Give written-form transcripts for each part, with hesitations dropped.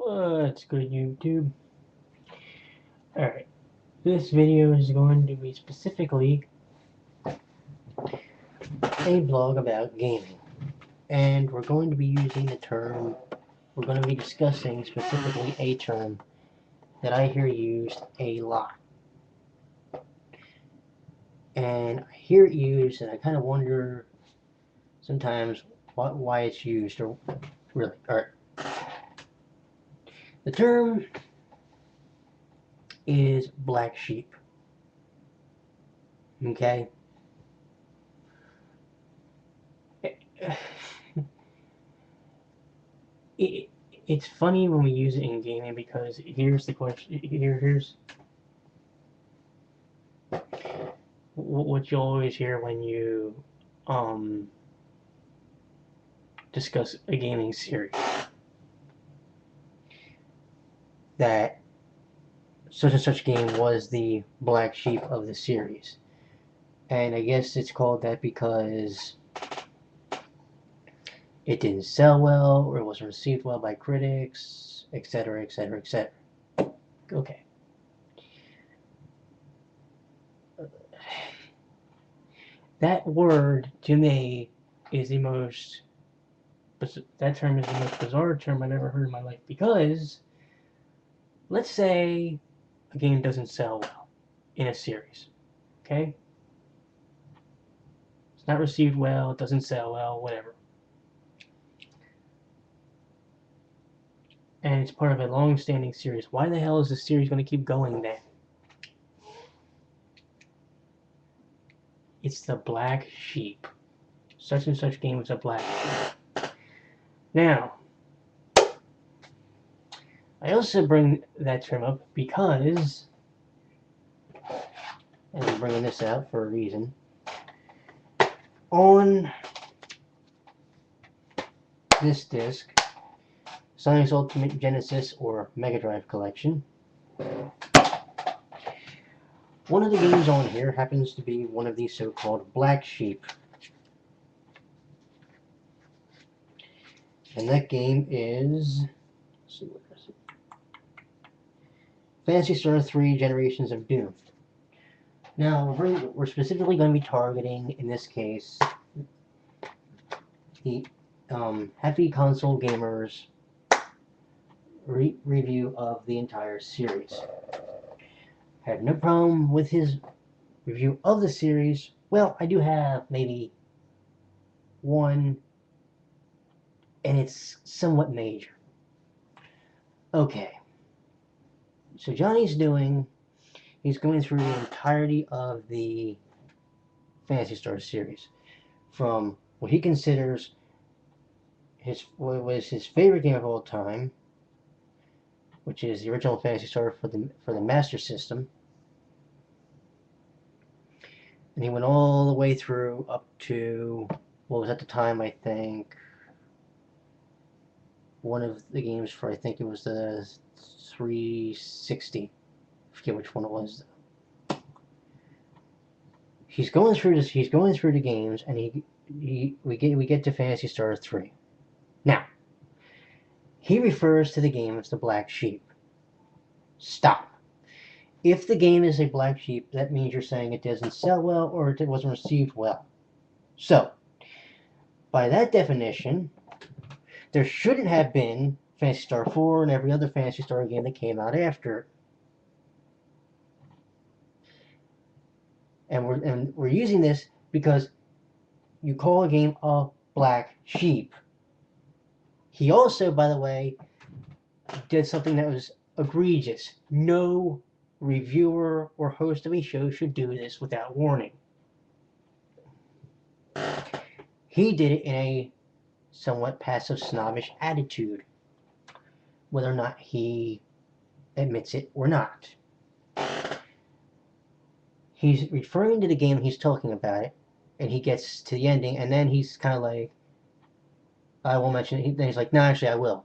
What's good, YouTube? Alright, this video is going to be specifically a blog about gaming. And we're going to be using the term, we're going to be discussing specifically a term that I hear used a lot. And I hear it used, and I kind of wonder sometimes why it's used, or really. Alright. The term is black sheep. Okay? It's funny when we use it in gaming, because here's the question. Here's what you'll always hear when you discuss a gaming series, that such and such game was the black sheep of the series. And I guess it's called that because it didn't sell well, or it wasn't received well by critics, etc., etc., etc. Okay. That word, to me, is the most... that term is the most bizarre term I've ever heard in my life, because let's say a game doesn't sell well in a series, okay? It's not received well, it doesn't sell well, whatever. And it's part of a long-standing series. Why the hell is the series going to keep going then? It's the black sheep. Such and such game is a black sheep. Now, I also bring that term up because, and I'm bringing this out for a reason, on this disc, Sonic's Ultimate Genesis or Mega Drive Collection, one of the games on here happens to be one of these so-called black sheep. And that game is, let's see, where is it? Phantasy Star 3 Generations of Doom. Now, we're specifically going to be targeting, in this case, the happy console gamers review of the entire series. I have no problem with his review of the series. Well, I do have maybe one, and it's somewhat major. Okay. So Johnny's he's going through the entirety of the Phantasy Star series, from what he considers what was his favorite game of all time, which is the original Phantasy Star for the Master System, and he went all the way through up to what was at the time, I think, one of the games for, I think it was the 360. I forget which one it was. He's going through this. He's going through the games, and we get to Phantasy Star 3. Now, he refers to the game as the black sheep. Stop. If the game is a black sheep, that means you're saying it doesn't sell well, or it wasn't received well. So, by that definition, there shouldn't have been Phantasy Star 4 and every other Phantasy Star game that came out after it. And we're using this because you call a game a black sheep. He also, by the way, did something that was egregious. No reviewer or host of a show should do this without warning. He did it in a somewhat passive, snobbish attitude, whether or not he admits it or not. He's referring to the game, he's talking about it, and he gets to the ending, and then he's kind of like, I won't mention it. Then he's like, no, actually, I will.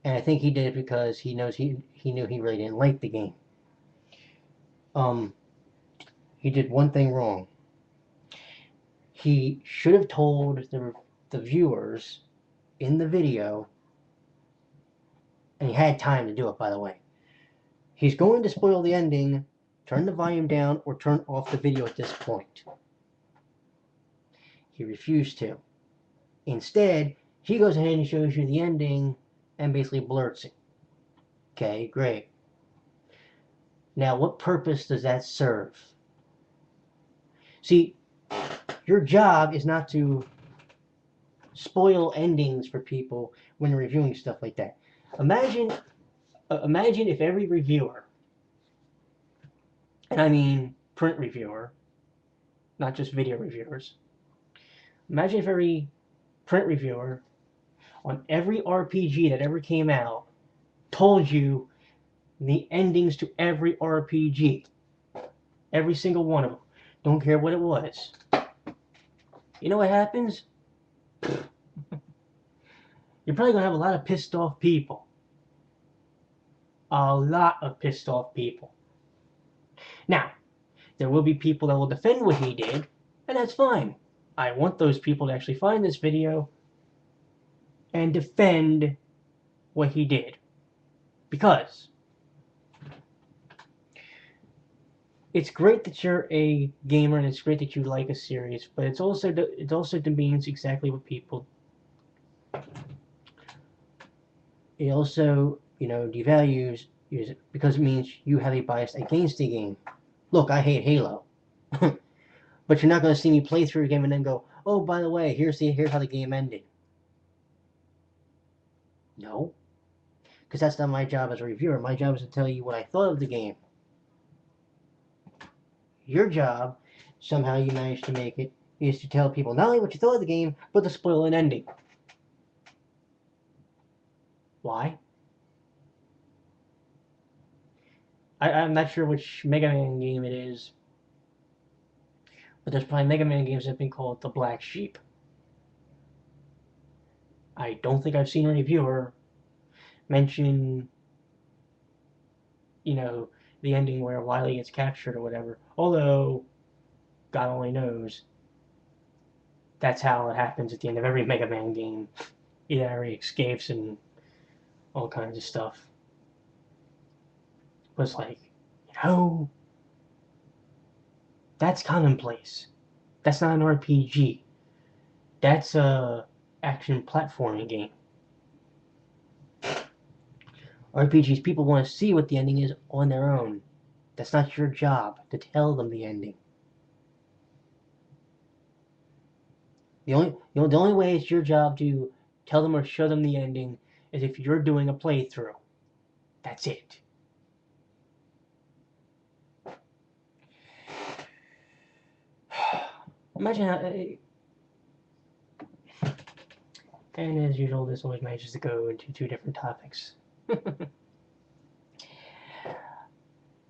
And I think he did it because he knows he knew he really didn't like the game. He did one thing wrong. He should have told the viewers in the video And he had time to do it, by the way. He's going to spoil the ending. Turn the volume down or turn off the video at this point. He refused to. Instead, he goes ahead and shows you the ending and basically blurts it. Okay, great. Now, what purpose does that serve? See, your job is not to spoil endings for people when they're reviewing stuff like that. Imagine if every reviewer, and I mean print reviewer, not just video reviewers. Imagine if every print reviewer on every RPG that ever came out told you the endings to every RPG. Every single one of them. Don't care what it was. You know what happens? You're probably going to have a lot of pissed off people. A lot of pissed off people. Now, there will be people that will defend what he did, and that's fine. I want those people to actually find this video and defend what he did. Because it's great that you're a gamer and it's great that you like a series, but it also demeans exactly what people. It also, devalues you because it means you have a bias against the game. Look, I hate Halo, but you're not going to see me play through a game and then go, "Oh, by the way, here's how the game ended." No, because that's not my job as a reviewer. My job is to tell you what I thought of the game. Your job, somehow you managed to make it, is to tell people not only what you thought of the game, but to spoil an ending. Why? I'm not sure which Mega Man game it is, but there's probably Mega Man games that have been called the Black Sheep. I don't think I've seen a reviewer mention, the ending where Wily gets captured or whatever. Although, God only knows, that's how it happens at the end of every Mega Man game. He escapes and all kinds of stuff. But it's like, that's commonplace. That's not an RPG. That's a action platforming game. RPGs, people want to see what the ending is on their own. That's not your job to tell them the ending. The only way it's your job to tell them or show them the ending is if you're doing a playthrough. That's it. Imagine how... And as usual, this always manages to go into two different topics.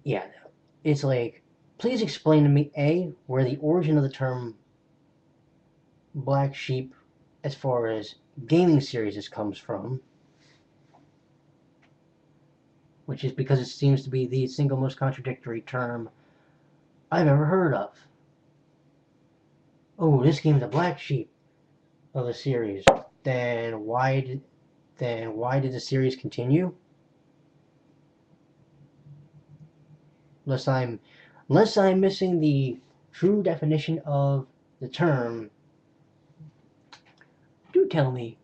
Yeah, it's like, please explain to me, A, where the origin of the term Black Sheep as far as gaming series comes from, which is because it seems to be the single most contradictory term I've ever heard of. Oh, this game's a black sheep of a series. Then why did the series continue? Unless I'm missing the true definition of the term, do tell me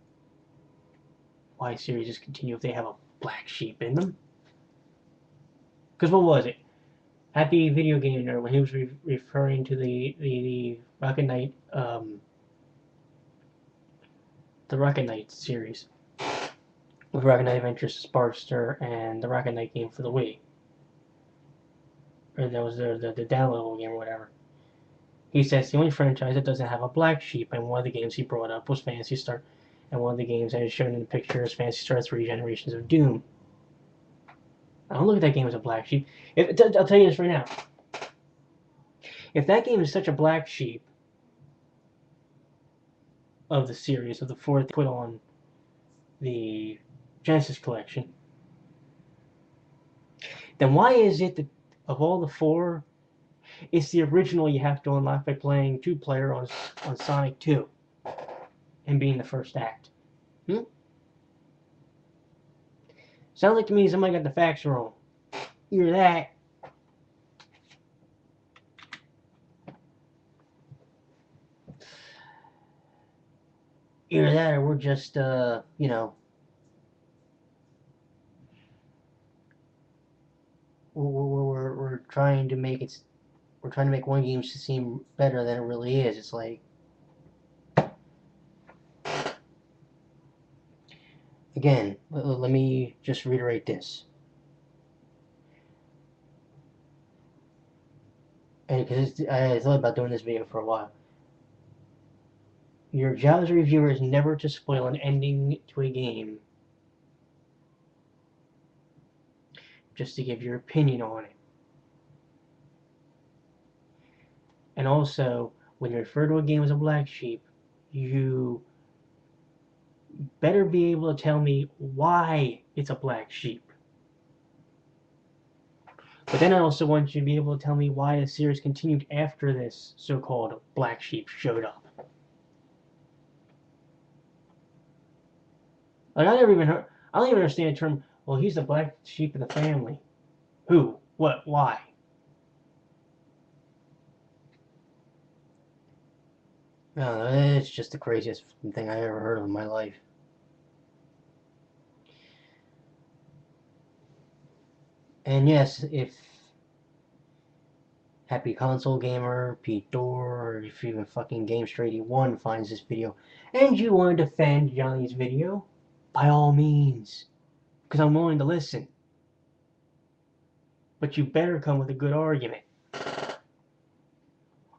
why series continue if they have a black sheep in them. Because what was it? Happy Video Game Nerd, when he was referring to the Rocket Knight, the Rocket Knight series, with Rocket Knight Adventures Sparkster and the Rocket Knight game for the Wii, or that was the downloadable game or whatever. He says the only franchise that doesn't have a black sheep, and one of the games he brought up was Phantasy Star, and one of the games that is shown in the picture is Phantasy Star 3: Generations of Doom. I don't look at that game as a black sheep. I'll tell you this right now. If that game is such a black sheep of the series, of the fourth put on the Genesis collection, then why is it that of all the four, it's the original you have to unlock by playing two-player on Sonic 2 and being the first act? Sounds Sounds like to me somebody got the facts wrong. Either that. Either that, or we're just, you know, we're trying to make it. We're trying to make one game seem better than it really is. It's like, again, let me just reiterate this. And because I thought about doing this video for a while. Your job as a reviewer is never to spoil an ending to a game, just to give your opinion on it. And also, when you refer to a game as a black sheep, you better be able to tell me why it's a black sheep. But then I also want you to be able to tell me why the series continued after this so-called black sheep showed up. Like, I don't even understand the term, well, he's the black sheep of the family. Who? What? Why? No, it's just the craziest thing I ever heard of in my life. And yes, if Happy Console Gamer, Pete Dorr, or if even fucking GameStraight81 finds this video and you want to defend Johnny's video, by all means, because I'm willing to listen. But you better come with a good argument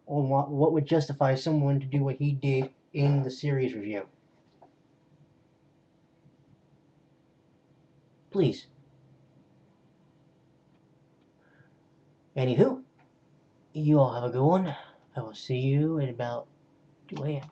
on what would justify someone to do what he did in the series review. Please. Anywho, you all have a good one. I will see you in about 2 a.m.